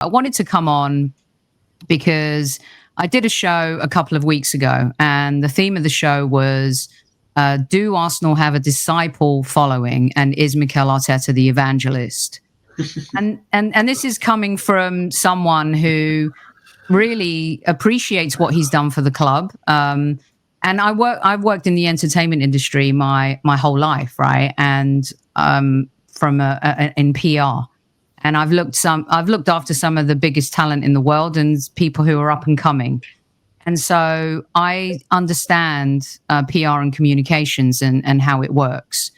I wanted to come on because I did a show a couple of weeks ago, and the theme of the show was, do Arsenal have a disciple following, and is Mikel Arteta the evangelist? and this is coming from someone who really appreciates what he's done for the club. And I've worked in the entertainment industry my whole life, right? And in PR. And I've looked after some of the biggest talent in the world and people who are up and coming. And so I understand PR and communications and how it works.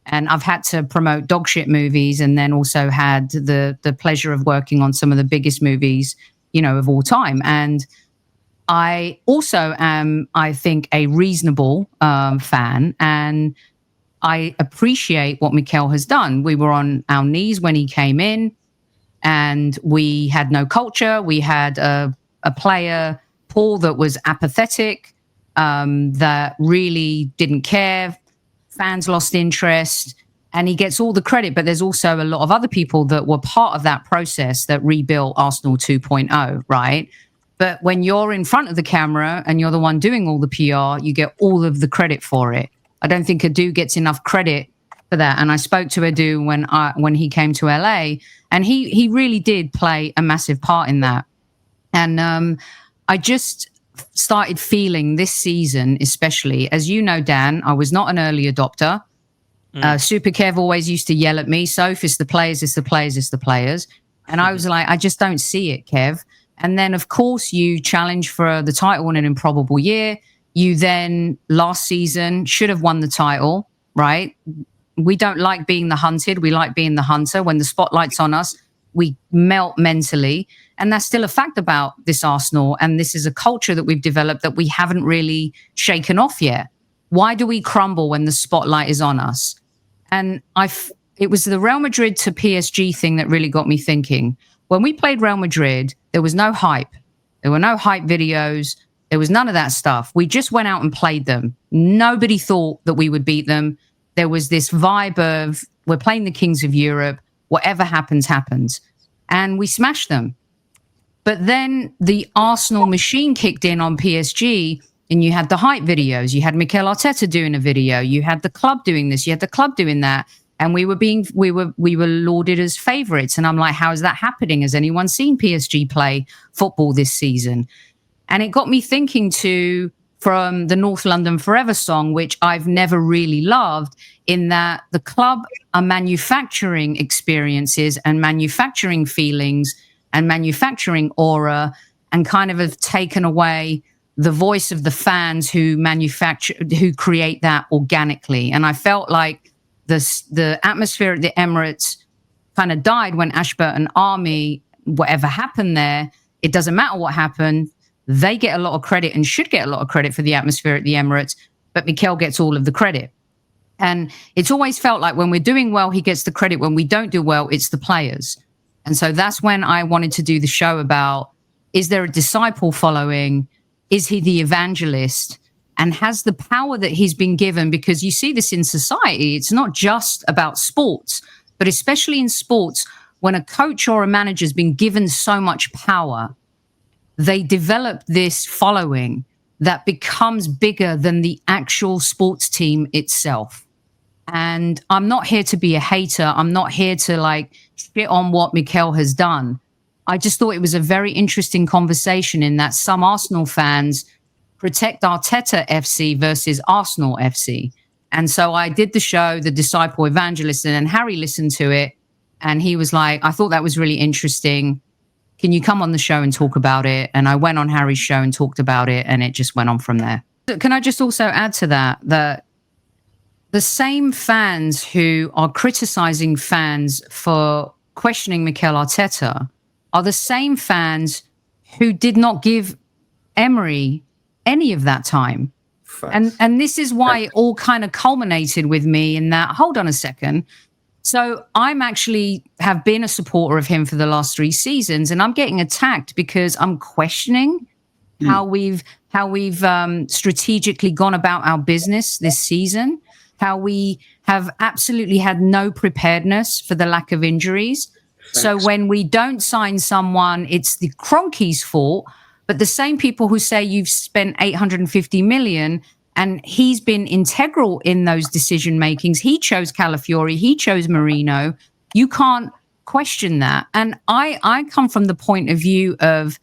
And I've had to promote dog shit movies, and then also had the pleasure of working on some of the biggest movies, of all time. And I also am, I think, a reasonable fan, and I appreciate what Mikel has done. We were on our knees when he came in, and we had no culture. We had a player, Paul, that was apathetic, that really didn't care. Fans lost interest, and he gets all the credit. But there's also a lot of other people that were part of that process that rebuilt Arsenal 2.0, right? But when you're in front of the camera and you're the one doing all the PR, you get all of the credit for it. I don't think Edu gets enough credit for that. And I spoke to Edu when he came to LA, and he really did play a massive part in that. And I just started feeling this season, especially, as you know, Dan, I was not an early adopter. Super Kev always used to yell at me, Soph, it's the players, it's the players, it's the players. And I was like, I just don't see it, Kev. And then, of course, you challenge for the title in an improbable year. You then, last season, should have won the title, right? We don't like being the hunted. We like being the hunter. When the spotlight's on us, we melt mentally. And that's still a fact about this Arsenal. And this is a culture that we've developed that we haven't really shaken off yet. Why do we crumble when the spotlight is on us? And it was the Real Madrid to PSG thing that really got me thinking. When we played Real Madrid, there was no hype. There were no hype videos. There was none of that stuff. We just went out and played them. Nobody thought that we would beat them. There was this vibe of, we're playing the Kings of Europe. Whatever happens, happens. And we smashed them. But then the Arsenal machine kicked in on PSG, and you had the hype videos. You had Mikel Arteta doing a video. You had the club doing this. You had the club doing that. And we were lauded as favourites. And I'm like, how is that happening? Has anyone seen PSG play football this season? And it got me thinking from the North London Forever song, which I've never really loved, in that the club are manufacturing experiences and manufacturing feelings and manufacturing aura, and kind of have taken away the voice of the fans who create that organically. And I felt like the atmosphere at the Emirates kind of died when Ashburton Army, whatever happened there, it doesn't matter what happened. They get a lot of credit and should get a lot of credit for the atmosphere at the Emirates, but Mikel gets all of the credit. And it's always felt like when we're doing well, he gets the credit. When we don't do well, it's the players. And so that's when I wanted to do the show about, is there a disciple following? Is he the evangelist? And has the power that he's been given, because you see this in society, it's not just about sports, but especially in sports, when a coach or a manager has been given so much power, they develop this following that becomes bigger than the actual sports team itself. And I'm not here to be a hater. I'm not here to shit on what Mikel has done. I just thought it was a very interesting conversation in that some Arsenal fans protect Arteta FC versus Arsenal FC. And so I did the show, The Disciple Evangelist, and then Harry listened to it, and he was like, I thought that was really interesting. Can you come on the show and talk about it? And I went on Harry's show and talked about it, and it just went on from there. Can I just also add to that the same fans who are criticizing fans for questioning Mikel Arteta are the same fans who did not give Emery any of that time. And this is why it all kind of culminated with me in that, hold on a second. So I'm actually have been a supporter of him for the last 3 seasons, and I'm getting attacked because I'm questioning how we've strategically gone about our business this season, how we have absolutely had no preparedness for the lack of injuries. So when we don't sign someone, it's the Kroenke's fault. But the same people who say you've spent 850 million and he's been integral in those decision makings. He chose Calafiori, he chose Marino. You can't question that. And I come from the point of view of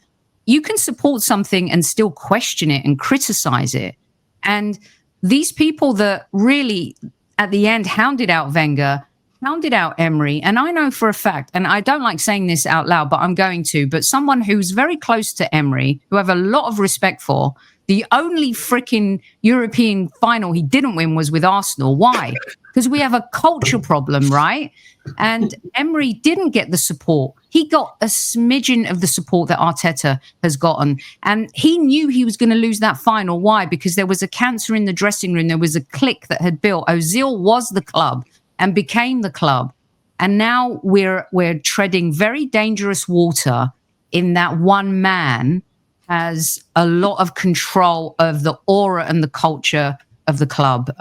you can support something and still question it and criticize it. And these people that really at the end hounded out Wenger, hounded out Emery, and I know for a fact, and I don't like saying this out loud, but I'm going to, but someone who's very close to Emery, who I have a lot of respect for, the only freaking European final he didn't win was with Arsenal. Why? Because we have a culture problem, right? And Emery didn't get the support. He got a smidgen of the support that Arteta has gotten. And he knew he was going to lose that final. Why? Because there was a cancer in the dressing room. There was a clique that had built. Ozil was the club and became the club. And now we're treading very dangerous water in that one man has a lot of control of the aura and the culture of the club.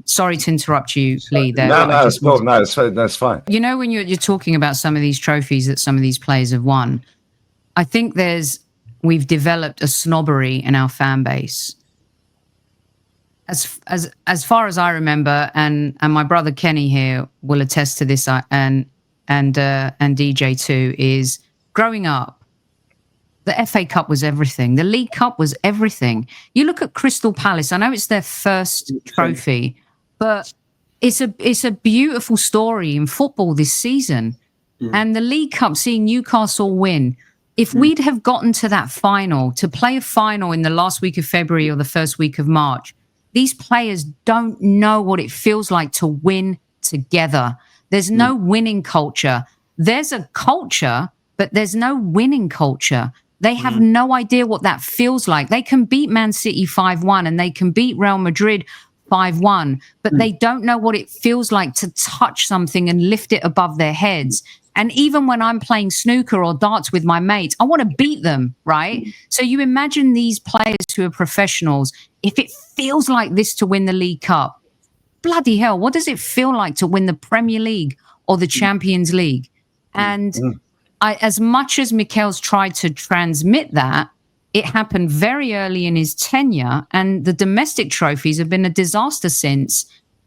Sorry to interrupt you, Lee. There. That's fine. You know, when you're talking about some of these trophies that some of these players have won, I think we've developed a snobbery in our fan base. As far as I remember, and my brother Kenny here will attest to this, and DJ too, is growing up, the FA Cup was everything. The League Cup was everything. You look at Crystal Palace. I know it's their first trophy, but it's a beautiful story in football this season. And the League Cup, seeing Newcastle win, if we'd have gotten to that final, to play a final in the last week of February or the first week of March, these players don't know what it feels like to win together. There's no winning culture. There's a culture, but there's no winning culture. They have no idea what that feels like. They can beat Man City 5-1 and they can beat Real Madrid 5-1, but they don't know what it feels like to touch something and lift it above their heads. And even when I'm playing snooker or darts with my mates, I want to beat them, right? So you imagine these players who are professionals, if it feels like this to win the League Cup, bloody hell, what does it feel like to win the Premier League or the Champions League? And as much as Mikel's tried to transmit that, it happened very early in his tenure, and the domestic trophies have been a disaster since.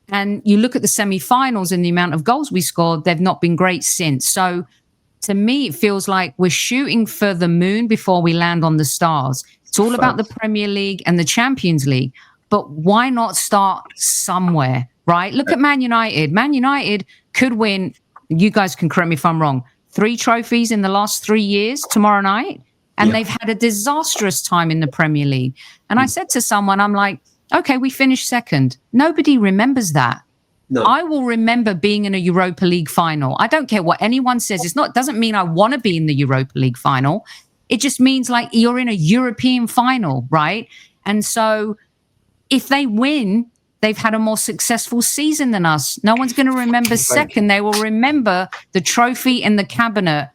And you look at the semi-finals and the amount of goals we scored, they've not been great since. So to me, it feels like we're shooting for the moon before we land on the stars. It's all about the Premier League and the Champions League. But why not start somewhere, right? Look at Man United. Man United could win, you guys can correct me if I'm wrong, 3 trophies in the last 3 years tomorrow night. And they've had a disastrous time in the Premier League. And I said to someone, I'm like, okay, we finished second. Nobody remembers that. No. I will remember being in a Europa League final. I don't care what anyone says. It doesn't mean I want to be in the Europa League final. It just means like you're in a European final, right? And so if they win, they've had a more successful season than us. No one's going to remember second. They will remember the trophy in the cabinet.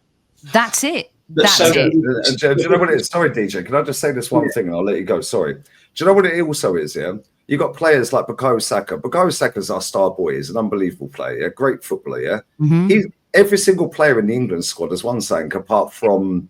That's it. That's it. Do you know what it is? Sorry, DJ. Can I just say this one thing and I'll let you go? Sorry. Do you know what it also is, yeah? You got players like Bukayo Saka. Bukayo Saka's our star boy. He's an unbelievable player, yeah? Great footballer, yeah? Every single player in the England squad has won something apart from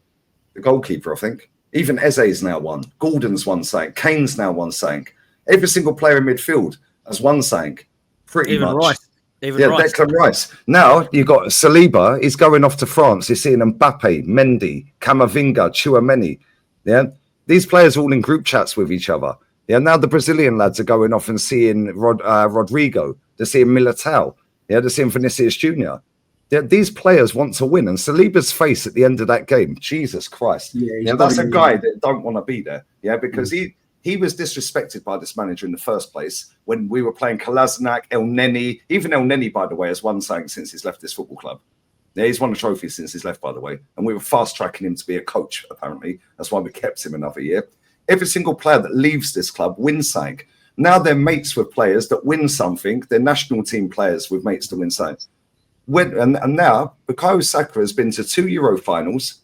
the goalkeeper, I think. Even Eze's now won. Gordon's won something. Kane's now won something. Every single player in midfield has won something. Pretty much. Rice. Rice. Declan Rice. Now you've got Saliba. He's going off to France. You're seeing Mbappe, Mendy, Camavinga, Tchouameni. Yeah, these players are all in group chats with each other. Yeah, now the Brazilian lads are going off and seeing Rodrigo. They're seeing Militao. Yeah, they're seeing Vinicius Jr. Yeah, these players want to win. And Saliba's face at the end of that game, Jesus Christ. Yeah, that's a guy that don't want to be there. Yeah, because he was disrespected by this manager in the first place when we were playing Kolasinac, El Neni. Even El Neni, by the way, has won something since he's left this football club. Yeah, he's won a trophy since he's left, by the way. And we were fast-tracking him to be a coach, apparently. That's why we kept him another year. Every single player that leaves this club wins something. Now they're mates with players that win something. They're national team players with mates that win something. And now, Bukayo Saka has been to 2 Euro finals.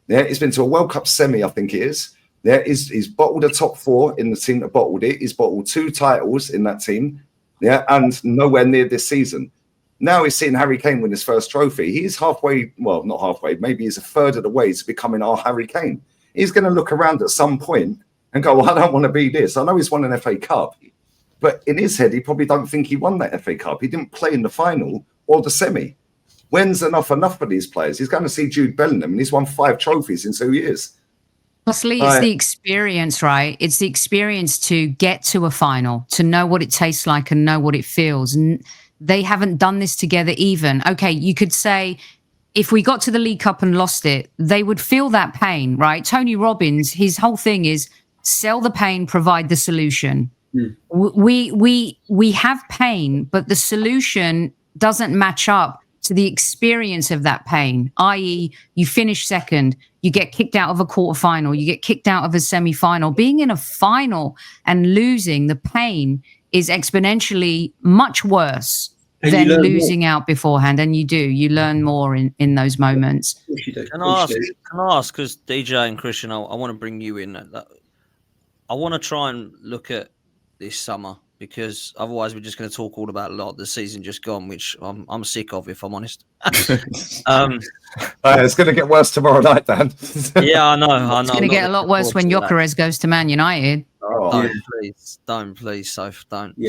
Yeah, he's been to a World Cup semi, I think it is. Yeah, he's bottled a top 4 in the team that bottled it. He's bottled 2 titles in that team. Yeah, and nowhere near this season. Now he's seeing Harry Kane win his first trophy. He's halfway, well, not halfway, maybe he's a third of the way to becoming our Harry Kane. He's going to look around at some point and go, well, I don't want to be this. I know he's won an FA Cup, but in his head, he probably don't think he won that FA Cup. He didn't play in the final or the semi. When's enough for these players? He's going to see Jude Bellingham, and he's won 5 trophies in 2 years. Firstly, it's the experience, right? It's the experience to get to a final, to know what it tastes like and know what it feels. And they haven't done this together even. Okay, you could say if we got to the League Cup and lost it, they would feel that pain, right? Tony Robbins, his whole thing is sell the pain, provide the solution. We have pain, but the solution doesn't match up to the experience of that pain, i.e. you finish second, you get kicked out of a quarterfinal, you get kicked out of a semi-final. Being in a final and losing, the pain is exponentially much worse than losing out beforehand. And you learn more in those moments. Can I ask, because DJ and Christian, I want to bring you in. I want to try and look at this summer, because otherwise we're just going to talk all about a lot of the season just gone, which I'm sick of, if I'm honest. It's going to get worse tomorrow night, Dan. Yeah, I know. It's going to get a lot worse when Gyökeres goes to Man United. Don't, please, Soph, don't.